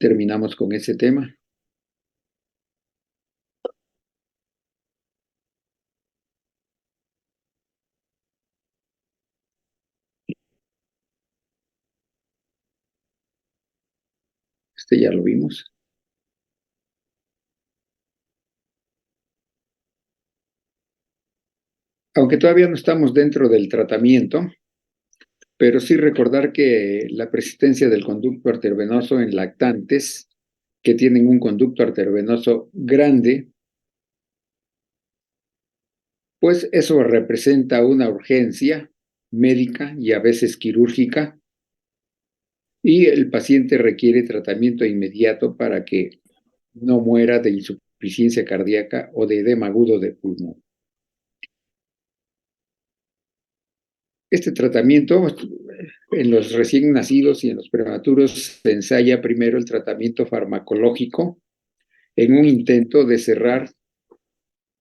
terminamos con ese tema. Este ya lo vimos. Aunque todavía no estamos dentro del tratamiento, pero sí recordar que la persistencia del conducto arteriovenoso en lactantes que tienen un conducto arteriovenoso grande, pues eso representa una urgencia médica y a veces quirúrgica, y el paciente requiere tratamiento inmediato para que no muera de insuficiencia cardíaca o de edema agudo de pulmón. Este tratamiento en los recién nacidos y en los prematuros se ensaya primero el tratamiento farmacológico en un intento de cerrar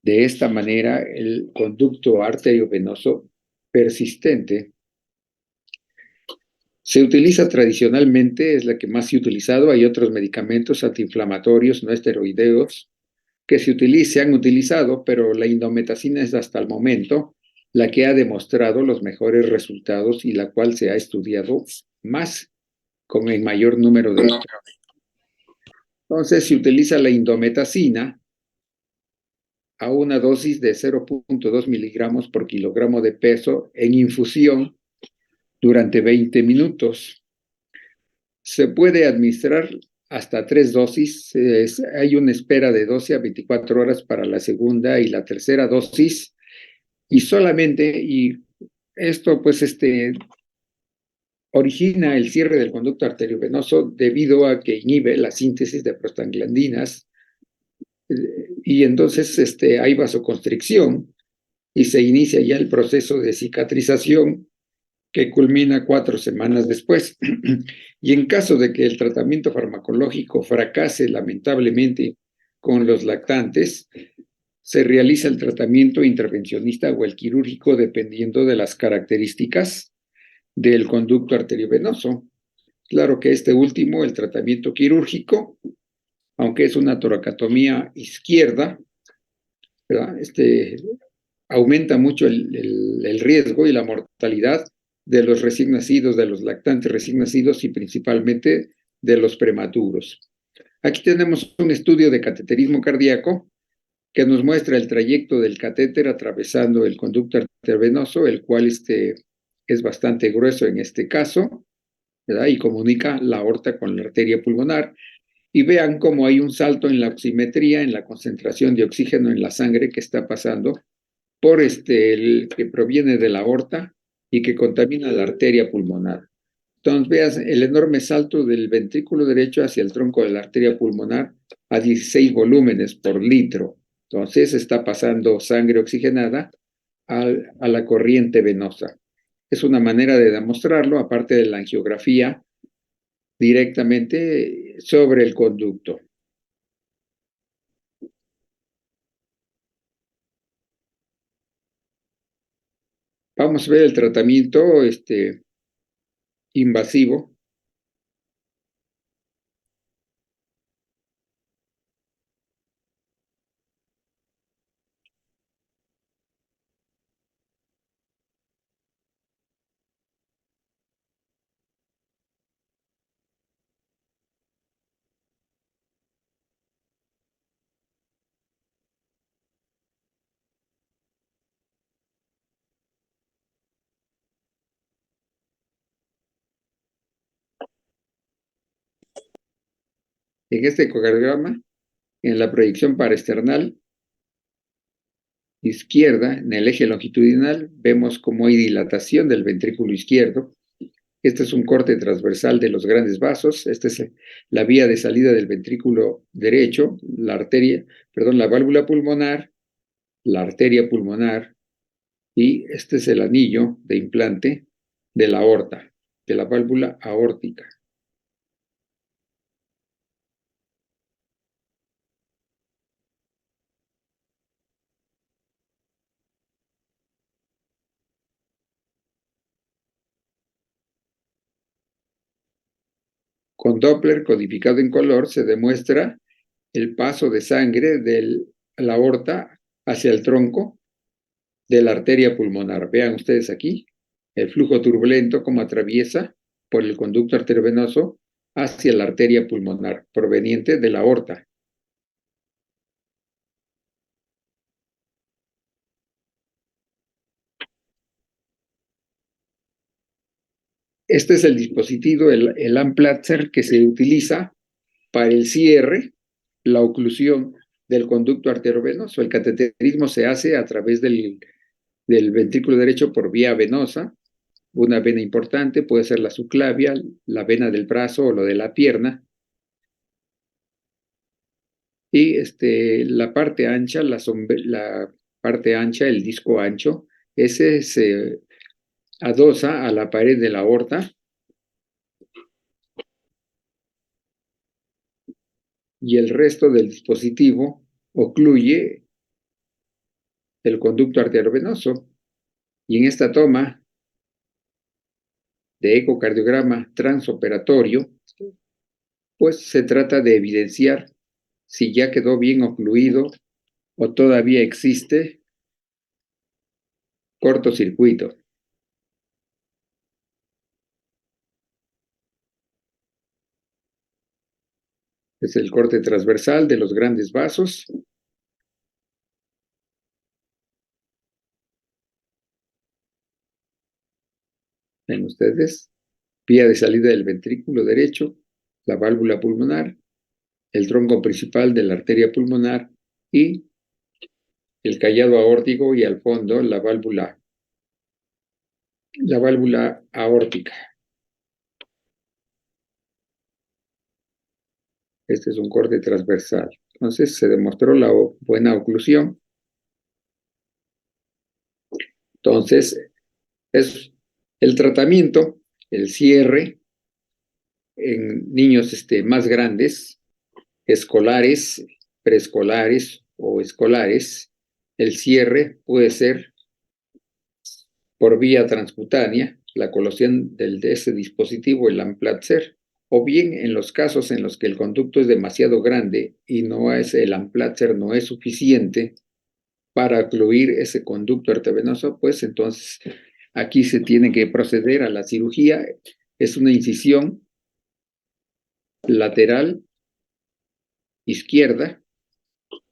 de esta manera el conducto arteriovenoso persistente. Se utiliza tradicionalmente, es la que más se ha utilizado. Hay otros medicamentos antiinflamatorios no esteroideos que se han utilizado, pero la indometacina es hasta el momento la que ha demostrado los mejores resultados y la cual se ha estudiado más con el mayor número de estudios. Entonces se utiliza la indometacina a una dosis de 0.2 miligramos por kilogramo de peso en infusión durante 20 minutos. Se puede administrar hasta 3 dosis. Hay una espera de 12 a 24 horas para la segunda y la tercera dosis. Y solamente, y esto pues origina el cierre del conducto arteriovenoso debido a que inhibe la síntesis de prostaglandinas, y entonces hay vasoconstricción y se inicia ya el proceso de cicatrización que culmina 4 semanas después. Y en caso de que el tratamiento farmacológico fracase lamentablemente con los lactantes, se realiza el tratamiento intervencionista o el quirúrgico dependiendo de las características del conducto arteriovenoso. Claro que este último, el tratamiento quirúrgico, aunque es una toracotomía izquierda, ¿verdad? Aumenta mucho el riesgo y la mortalidad de los recién nacidos, de los lactantes recién nacidos y principalmente de los prematuros. Aquí tenemos un estudio de cateterismo cardíaco que nos muestra el trayecto del catéter atravesando el conducto arteriovenoso, el cual es bastante grueso en este caso, ¿verdad? Y comunica la aorta con la arteria pulmonar. Y vean cómo hay un salto en la oximetría, en la concentración de oxígeno en la sangre que está pasando por el que proviene de la aorta y que contamina la arteria pulmonar. Entonces, veas el enorme salto del ventrículo derecho hacia el tronco de la arteria pulmonar a 16 volúmenes por litro. Entonces, está pasando sangre oxigenada a la corriente venosa. Es una manera de demostrarlo, aparte de la angiografía, directamente sobre el conducto. Vamos a ver el tratamiento invasivo. En este ecograma, en la proyección paraesternal izquierda, en el eje longitudinal, vemos cómo hay dilatación del ventrículo izquierdo. Este es un corte transversal de los grandes vasos. Esta es la vía de salida del ventrículo derecho, la válvula pulmonar, la arteria pulmonar, y este es el anillo de implante de la aorta, de la válvula aórtica. Con Doppler codificado en color se demuestra el paso de sangre de la aorta hacia el tronco de la arteria pulmonar. Vean ustedes aquí el flujo turbulento como atraviesa por el conducto arteriovenoso hacia la arteria pulmonar proveniente de la aorta. Este es el dispositivo, el Amplatzer, que se utiliza para el cierre, la oclusión del conducto arteriovenoso. El cateterismo se hace a través del ventrículo derecho por vía venosa. Una vena importante puede ser la subclavia, la vena del brazo o lo de la pierna. Y la parte ancha, la parte ancha, el disco ancho, ese se adosa a la pared de la aorta y el resto del dispositivo ocluye el conducto arteriovenoso. Y en esta toma de ecocardiograma transoperatorio, pues se trata de evidenciar si ya quedó bien ocluido o todavía existe cortocircuito. Es el corte transversal de los grandes vasos. Ven ustedes, vía de salida del ventrículo derecho, la válvula pulmonar, el tronco principal de la arteria pulmonar y el callado aórtico y al fondo la válvula aórtica. Este es un corte transversal. Entonces se demostró la buena oclusión. Entonces es el tratamiento, el cierre en niños más grandes, escolares, preescolares o escolares. El cierre puede ser por vía transcutánea, la colocación de ese dispositivo, el Amplatzer, o bien en los casos en los que el conducto es demasiado grande y el Amplatzer no es suficiente para ocluir ese conducto arteriovenoso, pues entonces aquí se tiene que proceder a la cirugía. Es una incisión lateral izquierda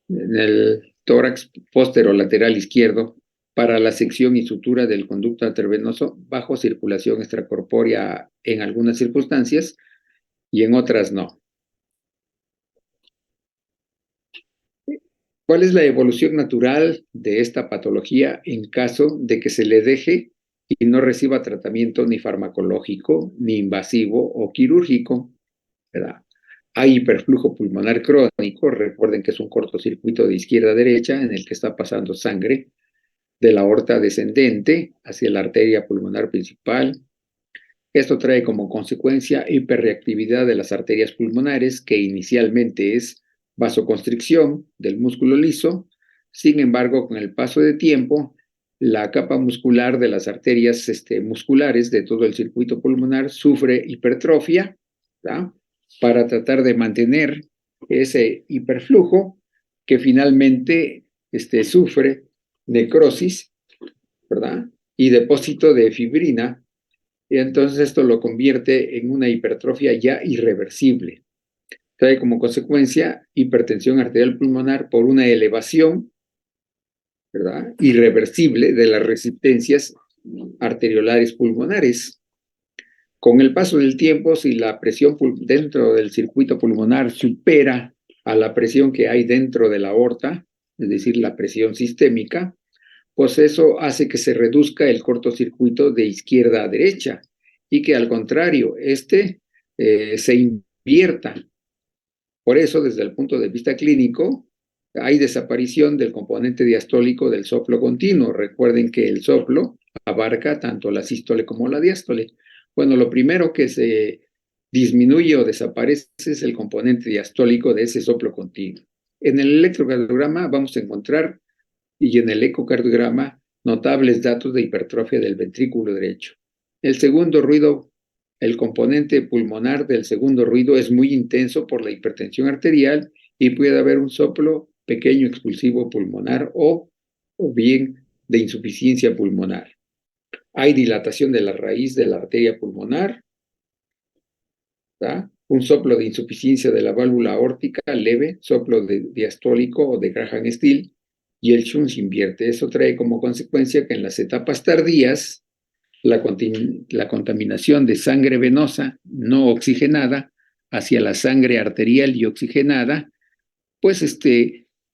en el tórax posterolateral izquierdo para la sección y sutura del conducto arteriovenoso bajo circulación extracorpórea en algunas circunstancias y en otras no. ¿Cuál es la evolución natural de esta patología en caso de que se le deje y no reciba tratamiento ni farmacológico, ni invasivo o quirúrgico? ¿Verdad? Hay hiperflujo pulmonar crónico, recuerden que es un cortocircuito de izquierda a derecha en el que está pasando sangre de la aorta descendente hacia la arteria pulmonar principal. Esto trae como consecuencia hiperreactividad de las arterias pulmonares, que inicialmente es vasoconstricción del músculo liso. Sin embargo, con el paso de tiempo, la capa muscular de las arterias musculares de todo el circuito pulmonar sufre hipertrofia, ¿verdad? Para tratar de mantener ese hiperflujo que finalmente sufre necrosis, ¿verdad? Y depósito de fibrina, y entonces esto lo convierte en una hipertrofia ya irreversible. Trae como consecuencia hipertensión arterial pulmonar por una elevación, ¿verdad?, irreversible de las resistencias arteriolares pulmonares. Con el paso del tiempo, si la presión dentro del circuito pulmonar supera a la presión que hay dentro de la aorta, es decir, la presión sistémica, pues eso hace que se reduzca el cortocircuito de izquierda a derecha y que al contrario, se invierta. Por eso, desde el punto de vista clínico, hay desaparición del componente diastólico del soplo continuo. Recuerden que el soplo abarca tanto la sístole como la diástole. Bueno, lo primero que se disminuye o desaparece es el componente diastólico de ese soplo continuo. En el electrocardiograma vamos a encontrar, y en el ecocardiograma, notables datos de hipertrofia del ventrículo derecho. El segundo ruido el componente pulmonar del segundo ruido es muy intenso por la hipertensión arterial y puede haber un soplo pequeño expulsivo pulmonar o bien de insuficiencia pulmonar. Hay dilatación de la raíz de la arteria pulmonar, ¿tá? Un soplo de insuficiencia de la válvula aórtica leve, soplo diastólico o de Graham-Still, y el shunt se invierte. Eso trae como consecuencia que en las etapas tardías la contaminación de sangre venosa no oxigenada hacia la sangre arterial y oxigenada, pues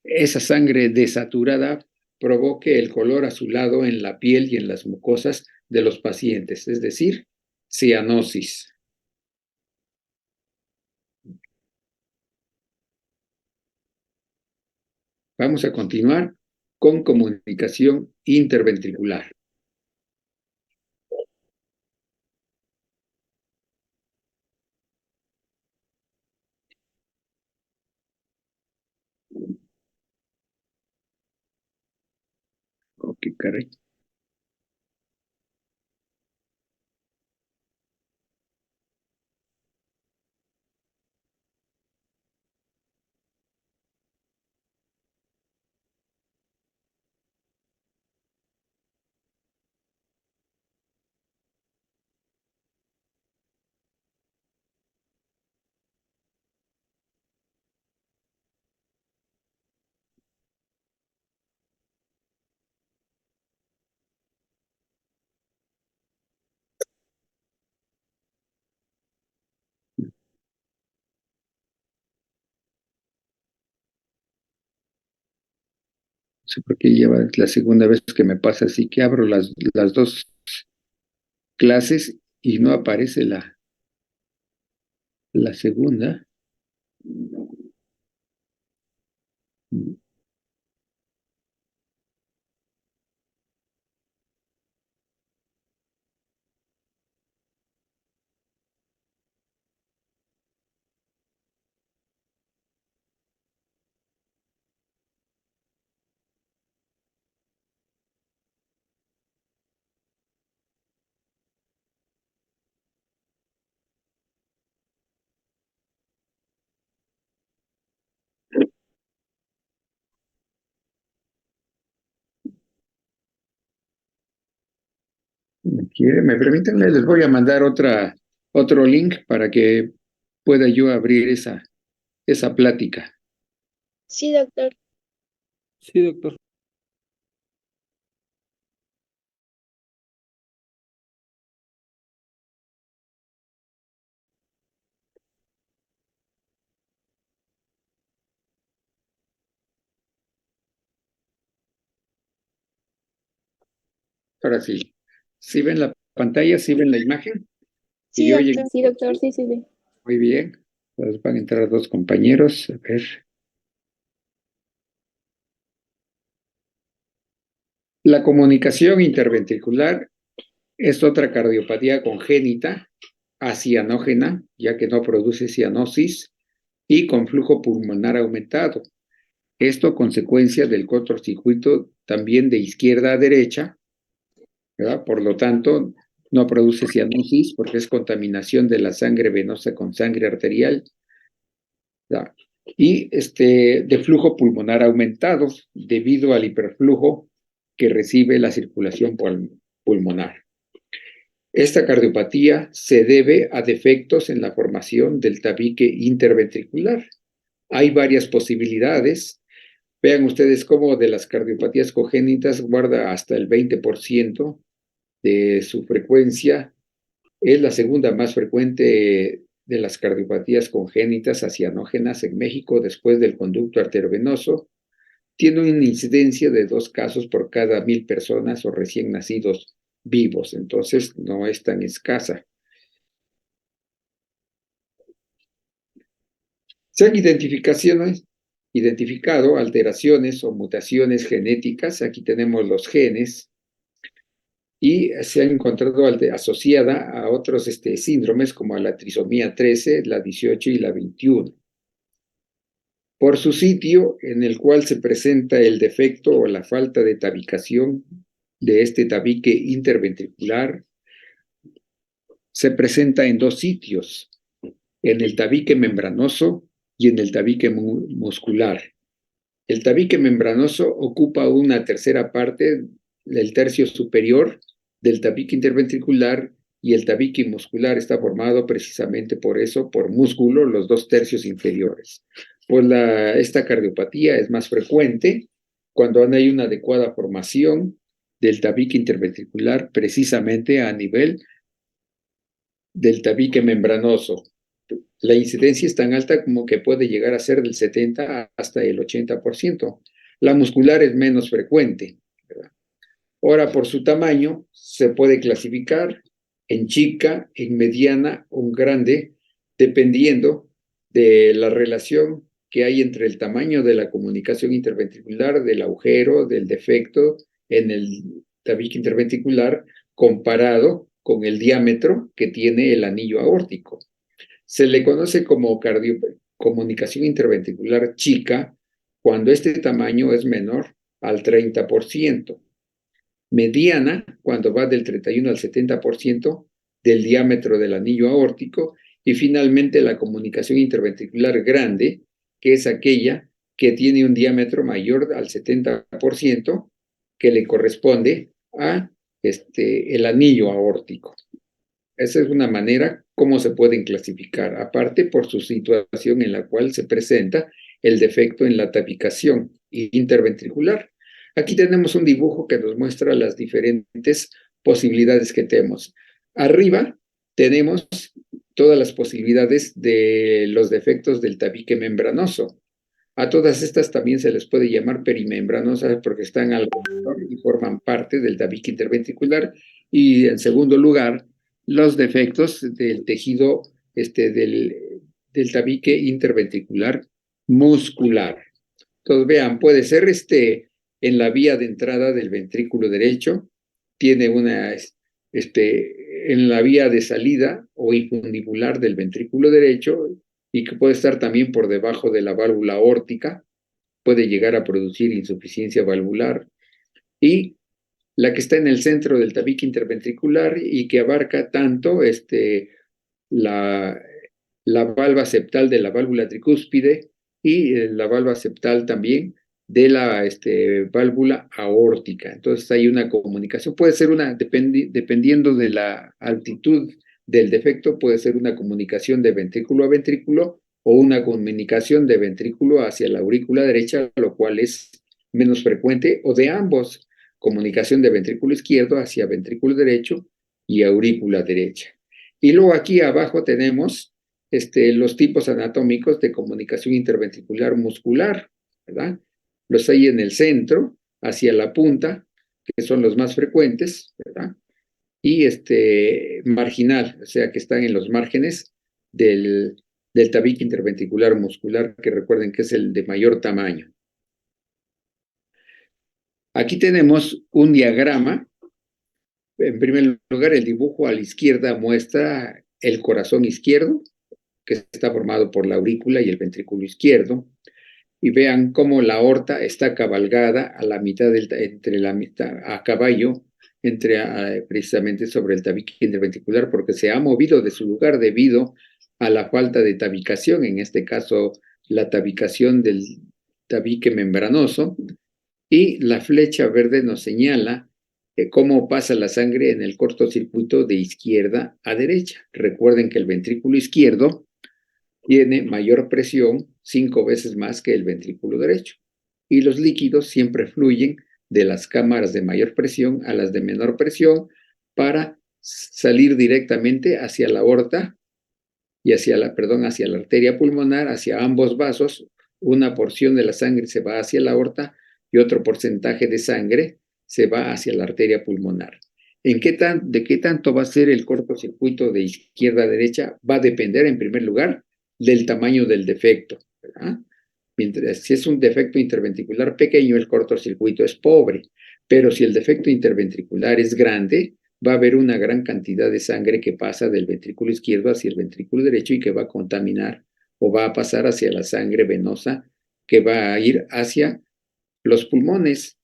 esa sangre desaturada provoque el color azulado en la piel y en las mucosas de los pacientes, es decir, cianosis. Vamos a continuar con comunicación interventricular. Ok, caray. No sé por qué lleva la segunda vez que me pasa así que abro las dos clases y no aparece la segunda. ¿Me permiten? Les voy a mandar otro link para que pueda yo abrir esa plática. Sí, doctor. Sí, doctor. Ahora sí. ¿Sí ven la pantalla? ¿Sí ven la imagen? Sí, ¿Y oyen? sí, doctor, sí, sí, sí. Muy bien. Entonces van a entrar dos compañeros. A ver. La comunicación interventricular es otra cardiopatía congénita, acianógena, ya que no produce cianosis, y con flujo pulmonar aumentado. Esto consecuencia del cortocircuito también de izquierda a derecha, ¿verdad? Por lo tanto, no produce cianosis porque es contaminación de la sangre venosa con sangre arterial, ¿verdad? Y de flujo pulmonar aumentado debido al hiperflujo que recibe la circulación pulmonar. Esta cardiopatía se debe a defectos en la formación del tabique interventricular. Hay varias posibilidades. Vean ustedes cómo de las cardiopatías congénitas guarda hasta el 20% de su frecuencia. Es la segunda más frecuente de las cardiopatías congénitas acianógenas en México después del conducto arteriovenoso. Tiene una incidencia de 2 casos por cada 1,000 personas o recién nacidos vivos, entonces no es tan escasa. Se han identificado alteraciones o mutaciones genéticas, aquí tenemos los genes, y se ha encontrado asociada a otros síndromes como a la trisomía 13, la 18 y la 21. Por su sitio en el cual se presenta el defecto o la falta de tabicación de este tabique interventricular, se presenta en dos sitios, en el tabique membranoso y en el tabique muscular. El tabique membranoso ocupa una tercera parte del tercio superior del tabique interventricular y el tabique muscular está formado precisamente por eso, por músculo, los dos tercios inferiores. Pues esta cardiopatía es más frecuente cuando no hay una adecuada formación del tabique interventricular precisamente a nivel del tabique membranoso. La incidencia es tan alta como que puede llegar a ser del 70 hasta el 80%. La muscular es menos frecuente, ¿verdad? Ahora, por su tamaño, se puede clasificar en chica, en mediana o en grande, dependiendo de la relación que hay entre el tamaño de la comunicación interventricular, del agujero, del defecto en el tabique interventricular, comparado con el diámetro que tiene el anillo aórtico. Se le conoce como comunicación interventricular chica cuando este tamaño es menor al 30%. Mediana cuando va del 31 al 70% del diámetro del anillo aórtico. Y finalmente la comunicación interventricular grande, que es aquella que tiene un diámetro mayor al 70%, que le corresponde a el anillo aórtico. Esa es una manera como se pueden clasificar, aparte por su situación en la cual se presenta el defecto en la tabicación interventricular. Aquí tenemos un dibujo que nos muestra las diferentes posibilidades que tenemos. Arriba tenemos todas las posibilidades de los defectos del tabique membranoso. A todas estas también se les puede llamar perimembranosas porque están alrededor y forman parte del tabique interventricular. Y en segundo lugar, los defectos del tejido del tabique interventricular muscular. Entonces, vean, puede ser en la vía de entrada del ventrículo derecho, tiene en la vía de salida o infundibular del ventrículo derecho, y que puede estar también por debajo de la válvula aórtica, puede llegar a producir insuficiencia valvular, y la que está en el centro del tabique interventricular y que abarca tanto la valva septal de la válvula tricúspide y la valva septal también de la válvula aórtica. Entonces hay una comunicación, puede ser dependiendo de la altitud del defecto, puede ser una comunicación de ventrículo a ventrículo o una comunicación de ventrículo hacia la aurícula derecha, lo cual es menos frecuente, o de ambos, comunicación de ventrículo izquierdo hacia ventrículo derecho y aurícula derecha. Y luego aquí abajo tenemos los tipos anatómicos de comunicación interventricular muscular, ¿verdad? Los hay en el centro, hacia la punta, que son los más frecuentes, ¿verdad? Y marginal, o sea, que están en los márgenes del tabique interventricular muscular, que recuerden que es el de mayor tamaño. Aquí tenemos un diagrama. En primer lugar, el dibujo a la izquierda muestra el corazón izquierdo, que está formado por la aurícula y el ventrículo izquierdo, y vean cómo la aorta está cabalgada a la mitad a caballo, precisamente sobre el tabique interventricular, porque se ha movido de su lugar debido a la falta de tabicación, en este caso la tabicación del tabique membranoso, y la flecha verde nos señala cómo pasa la sangre en el cortocircuito de izquierda a derecha. Recuerden que el ventrículo izquierdo tiene mayor presión, 5 veces más que el ventrículo derecho. Y los líquidos siempre fluyen de las cámaras de mayor presión a las de menor presión para salir directamente hacia la aorta y hacia la arteria pulmonar, hacia ambos vasos. Una porción de la sangre se va hacia la aorta y otro porcentaje de sangre se va hacia la arteria pulmonar. ¿De qué tanto va a ser el cortocircuito de izquierda a derecha? Va a depender, en primer lugar, del tamaño del defecto, ¿verdad? Mientras, si es un defecto interventricular pequeño, el cortocircuito es pobre, pero si el defecto interventricular es grande, va a haber una gran cantidad de sangre que pasa del ventrículo izquierdo hacia el ventrículo derecho y que va a contaminar o va a pasar hacia la sangre venosa que va a ir hacia los pulmones.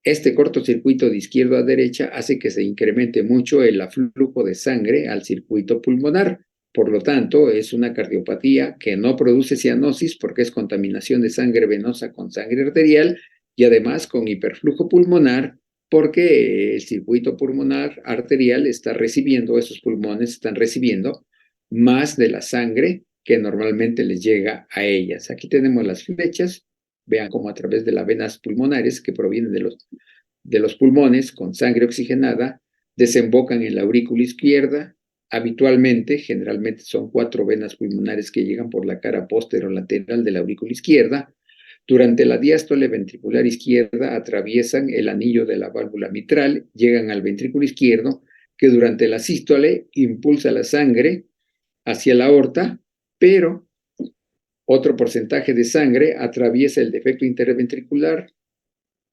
Este cortocircuito de izquierda a derecha hace que se incremente mucho el aflujo de sangre al circuito pulmonar. Por lo tanto, es una cardiopatía que no produce cianosis porque es contaminación de sangre venosa con sangre arterial y además con hiperflujo pulmonar porque el circuito pulmonar arterial está recibiendo, esos pulmones están recibiendo más de la sangre que normalmente les llega a ellas. Aquí tenemos las flechas, vean cómo a través de las venas pulmonares que provienen de los pulmones con sangre oxigenada desembocan en la aurícula izquierda. Habitualmente, generalmente son 4 venas pulmonares que llegan por la cara posterolateral de la aurícula izquierda. Durante la diástole ventricular izquierda atraviesan el anillo de la válvula mitral, llegan al ventrículo izquierdo, que durante la sístole impulsa la sangre hacia la aorta, pero otro porcentaje de sangre atraviesa el defecto interventricular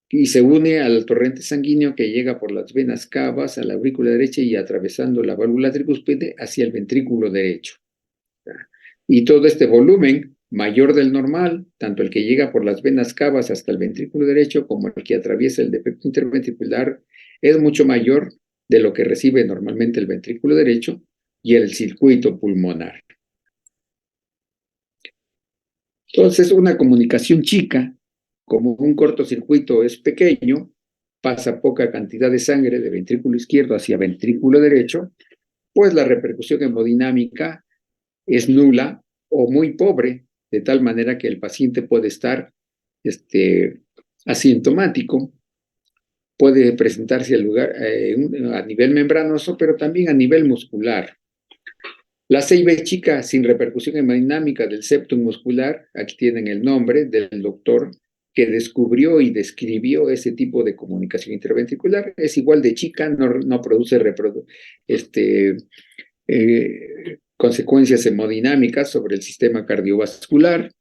y se une al torrente sanguíneo que llega por las venas cavas a la aurícula derecha y atravesando la válvula tricúspide hacia el ventrículo derecho. Y todo este volumen mayor del normal, tanto el que llega por las venas cavas hasta el ventrículo derecho como el que atraviesa el defecto interventricular, es mucho mayor de lo que recibe normalmente el ventrículo derecho y el circuito pulmonar. Entonces, una comunicación chica, como un cortocircuito es pequeño, pasa poca cantidad de sangre de ventrículo izquierdo hacia ventrículo derecho, pues la repercusión hemodinámica es nula o muy pobre, de tal manera que el paciente puede estar asintomático, puede presentarse a nivel membranoso, pero también a nivel muscular. La CIB chica sin repercusión hemodinámica del septum muscular, aquí tienen el nombre del doctor que descubrió y describió ese tipo de comunicación interventricular, es igual de chica, no produce consecuencias hemodinámicas sobre el sistema cardiovascular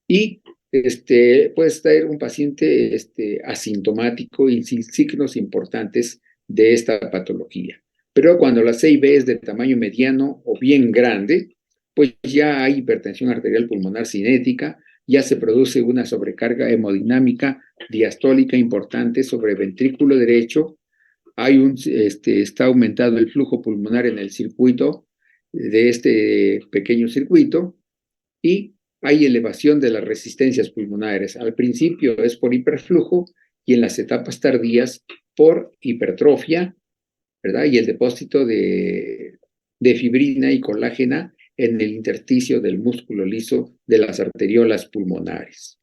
y puede estar un paciente asintomático y sin signos importantes de esta patología. Pero cuando la CIB es de tamaño mediano o bien grande, pues ya hay hipertensión arterial pulmonar cinética, ya se produce una sobrecarga hemodinámica diastólica importante sobre el ventrículo derecho, está aumentado el flujo pulmonar en el circuito de este pequeño circuito y hay elevación de las resistencias pulmonares. Al principio es por hiperflujo y en las etapas tardías por hipertrofia, ¿verdad? Y el depósito de fibrina y colágena en el intersticio del músculo liso de las arteriolas pulmonares.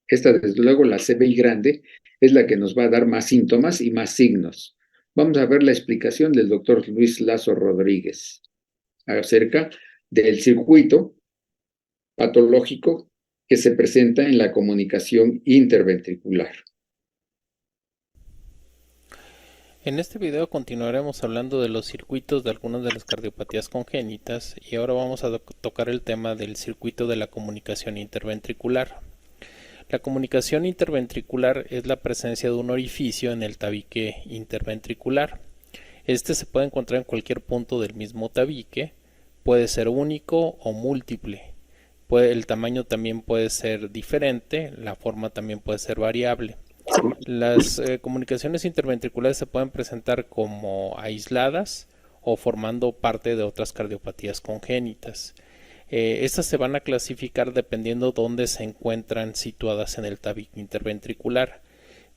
Esta, desde luego, la CBI grande, es la que nos va a dar más síntomas y más signos. Vamos a ver la explicación del doctor Luis Lazo Rodríguez acerca del circuito patológico que se presenta en la comunicación interventricular. En este video continuaremos hablando de los circuitos de algunas de las cardiopatías congénitas y ahora vamos a tocar el tema del circuito de la comunicación interventricular. La comunicación interventricular es la presencia de un orificio en el tabique interventricular. Este se puede encontrar en cualquier punto del mismo tabique, puede ser único o múltiple. El tamaño también puede ser diferente, la forma también puede ser variable. Las comunicaciones interventriculares se pueden presentar como aisladas o formando parte de otras cardiopatías congénitas. Estas se van a clasificar dependiendo dónde se encuentran situadas en el tabique interventricular,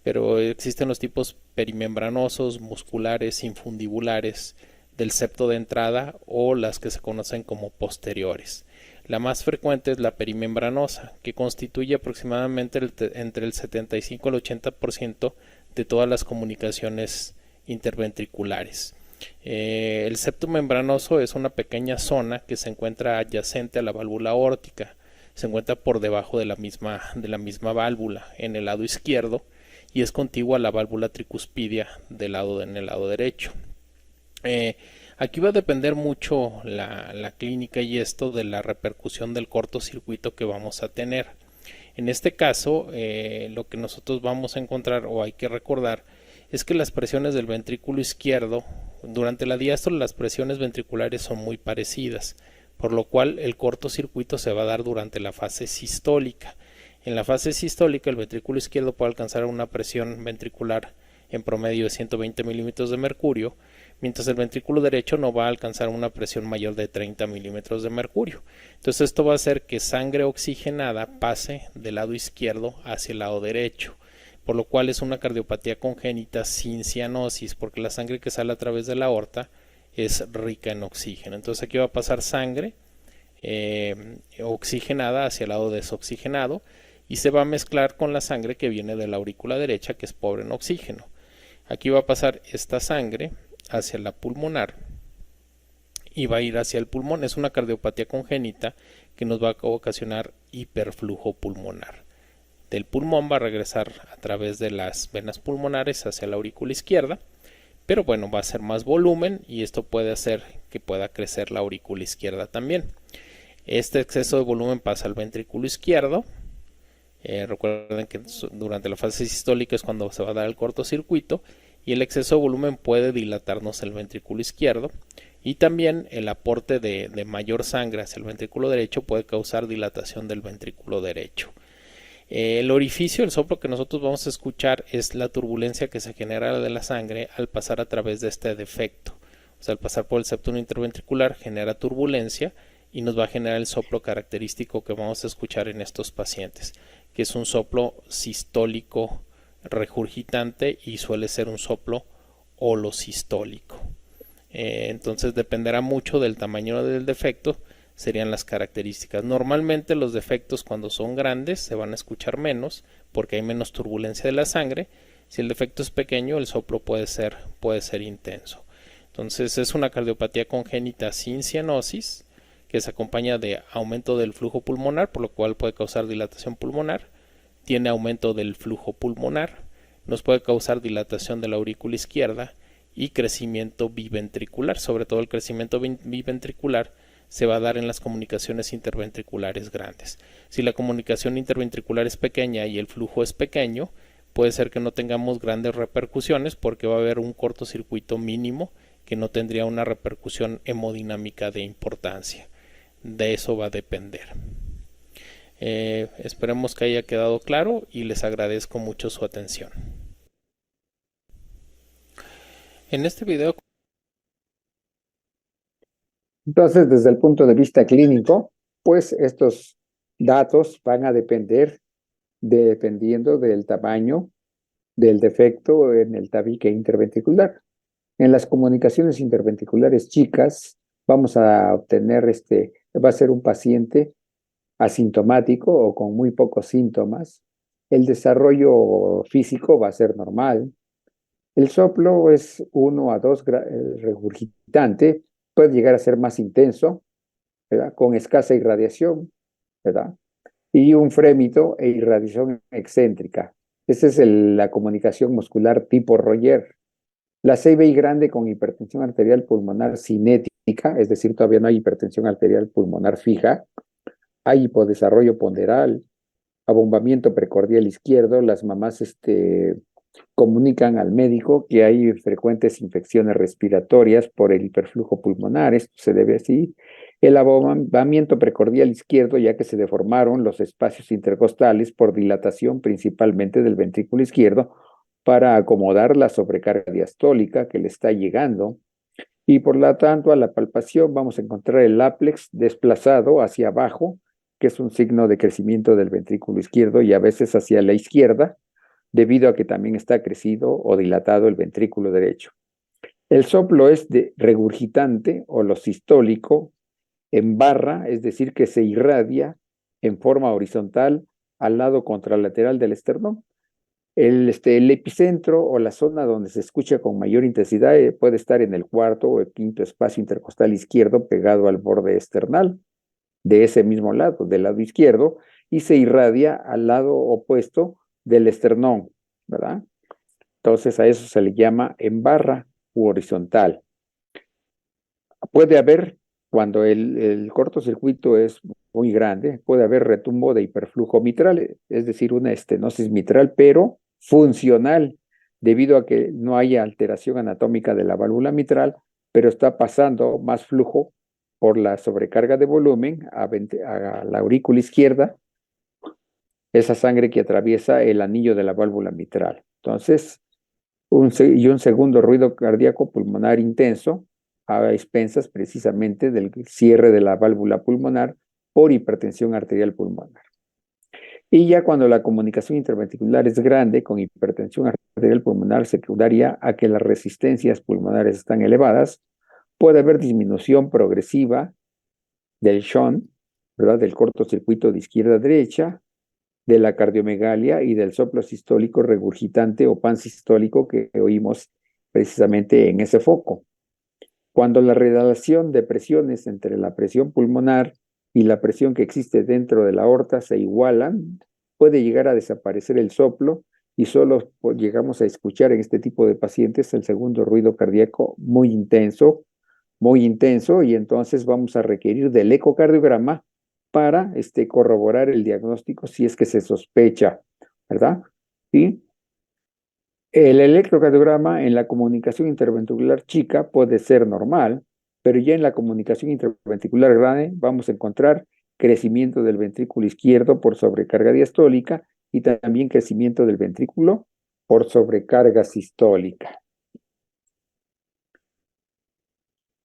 pero existen los tipos perimembranosos, musculares, infundibulares, del septo de entrada o las que se conocen como posteriores. La más frecuente es la perimembranosa, que constituye aproximadamente entre el 75 al 80% de todas las comunicaciones interventriculares. El septo membranoso es una pequeña zona que se encuentra adyacente a la válvula aórtica, se encuentra por debajo de la misma válvula en el lado izquierdo y es contigua a la válvula tricuspidia en el lado derecho. Aquí va a depender mucho la clínica y esto de la repercusión del cortocircuito que vamos a tener. En este caso, lo que nosotros vamos a encontrar o hay que recordar es que las presiones del ventrículo izquierdo, durante la diástole las presiones ventriculares son muy parecidas, por lo cual el cortocircuito se va a dar durante la fase sistólica. En la fase sistólica, el ventrículo izquierdo puede alcanzar una presión ventricular en promedio de 120 milímetros de mercurio, mientras el ventrículo derecho no va a alcanzar una presión mayor de 30 milímetros de mercurio. Entonces esto va a hacer que sangre oxigenada pase del lado izquierdo hacia el lado derecho, por lo cual es una cardiopatía congénita sin cianosis, porque la sangre que sale a través de la aorta es rica en oxígeno. Entonces aquí va a pasar sangre oxigenada hacia el lado desoxigenado y se va a mezclar con la sangre que viene de la aurícula derecha, que es pobre en oxígeno. Aquí va a pasar esta sangre hacia la pulmonar y va a ir hacia el pulmón. Es una cardiopatía congénita que nos va a ocasionar hiperflujo pulmonar. Del pulmón va a regresar a través de las venas pulmonares hacia la aurícula izquierda, pero bueno, va a ser más volumen y esto puede hacer que pueda crecer la aurícula izquierda también. Este exceso de volumen pasa al ventrículo izquierdo. Recuerden que durante la fase sistólica es cuando se va a dar el cortocircuito y el exceso de volumen puede dilatarnos el ventrículo izquierdo, y también el aporte de mayor sangre hacia el ventrículo derecho puede causar dilatación del ventrículo derecho. El orificio, el soplo que nosotros vamos a escuchar es la turbulencia que se genera de la sangre al pasar a través de este defecto. O sea, al pasar por el septum interventricular genera turbulencia y nos va a generar el soplo característico que vamos a escuchar en estos pacientes, que es un soplo sistólico regurgitante y suele ser un soplo holosistólico. Entonces dependerá mucho del tamaño del defecto, serían las características. Normalmente los defectos cuando son grandes se van a escuchar menos porque hay menos turbulencia de la sangre. Si el defecto es pequeño, el soplo puede ser intenso. Entonces es una cardiopatía congénita sin cianosis, que se acompaña de aumento del flujo pulmonar, por lo cual puede causar dilatación pulmonar. Tiene aumento del flujo pulmonar, nos puede causar dilatación de la aurícula izquierda y crecimiento biventricular. Sobre todo el crecimiento biventricular se va a dar en las comunicaciones interventriculares grandes. Si la comunicación interventricular es pequeña y el flujo es pequeño, puede ser que no tengamos grandes repercusiones porque va a haber un cortocircuito mínimo que no tendría una repercusión hemodinámica de importancia. De eso va a depender. Esperemos que haya quedado claro y les agradezco mucho su atención. En este video. Entonces, desde el punto de vista clínico, pues estos datos van a depender dependiendo del tamaño del defecto en el tabique interventricular. En las comunicaciones interventriculares chicas, vamos a obtener va a ser un paciente asintomático o con muy pocos síntomas. El desarrollo físico va a ser normal. El soplo es 1 a 2 regurgitante, puede llegar a ser más intenso, ¿verdad? Con escasa irradiación, ¿verdad? Y un frémito e irradiación excéntrica. Esa es la comunicación muscular tipo Royer. La CVI grande con hipertensión arterial pulmonar cinética, es decir, todavía no hay hipertensión arterial pulmonar fija, hay hipodesarrollo ponderal, abombamiento precordial izquierdo, las mamás comunican al médico que hay frecuentes infecciones respiratorias por el hiperflujo pulmonar, esto se debe así. El abombamiento precordial izquierdo, ya que se deformaron los espacios intercostales por dilatación principalmente del ventrículo izquierdo para acomodar la sobrecarga diastólica que le está llegando. Y por lo tanto, a la palpación vamos a encontrar el áplex desplazado hacia abajo, que es un signo de crecimiento del ventrículo izquierdo, y a veces hacia la izquierda, debido a que también está crecido o dilatado el ventrículo derecho. El soplo es regurgitante o lo sistólico en barra, es decir, que se irradia en forma horizontal al lado contralateral del esternón. El epicentro o la zona donde se escucha con mayor intensidad puede estar en el cuarto o el quinto espacio intercostal izquierdo pegado al borde esternal de ese mismo lado, del lado izquierdo, y se irradia al lado opuesto del esternón, ¿verdad? Entonces a eso se le llama en barra u horizontal. Puede haber, cuando el cortocircuito es muy grande, puede haber retumbo de hiperflujo mitral, es decir, una estenosis mitral, pero funcional, debido a que no haya alteración anatómica de la válvula mitral, pero está pasando más flujo por la sobrecarga de volumen a la aurícula izquierda. esa sangre que atraviesa el anillo de la válvula mitral. Entonces, un segundo ruido cardíaco pulmonar intenso a expensas precisamente del cierre de la válvula pulmonar por hipertensión arterial pulmonar. Y ya cuando la comunicación interventricular es grande, con hipertensión arterial pulmonar secundaria a que las resistencias pulmonares están elevadas, puede haber disminución progresiva del shunt, ¿verdad? Del cortocircuito de izquierda a derecha, de la cardiomegalia y del soplo sistólico regurgitante o pansistólico que oímos precisamente en ese foco. Cuando la relación de presiones entre la presión pulmonar y la presión que existe dentro de la aorta se igualan, puede llegar a desaparecer el soplo y solo llegamos a escuchar en este tipo de pacientes el segundo ruido cardíaco muy intenso, y entonces vamos a requerir del ecocardiograma para corroborar el diagnóstico si es que se sospecha, ¿verdad? ¿Sí? El electrocardiograma en la comunicación interventricular chica puede ser normal, pero ya en la comunicación interventricular grande vamos a encontrar crecimiento del ventrículo izquierdo por sobrecarga diastólica y también crecimiento del ventrículo por sobrecarga sistólica.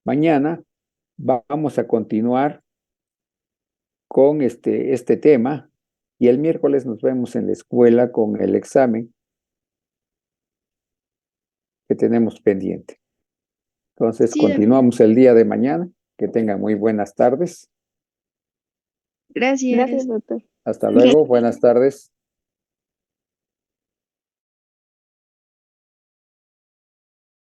Mañana vamos a continuar con este tema y el miércoles nos vemos en la escuela con el examen que tenemos pendiente. Entonces, Sí, continuamos el día de mañana. Que tengan muy buenas tardes. Gracias. Gracias, doctor. Hasta luego, buenas tardes.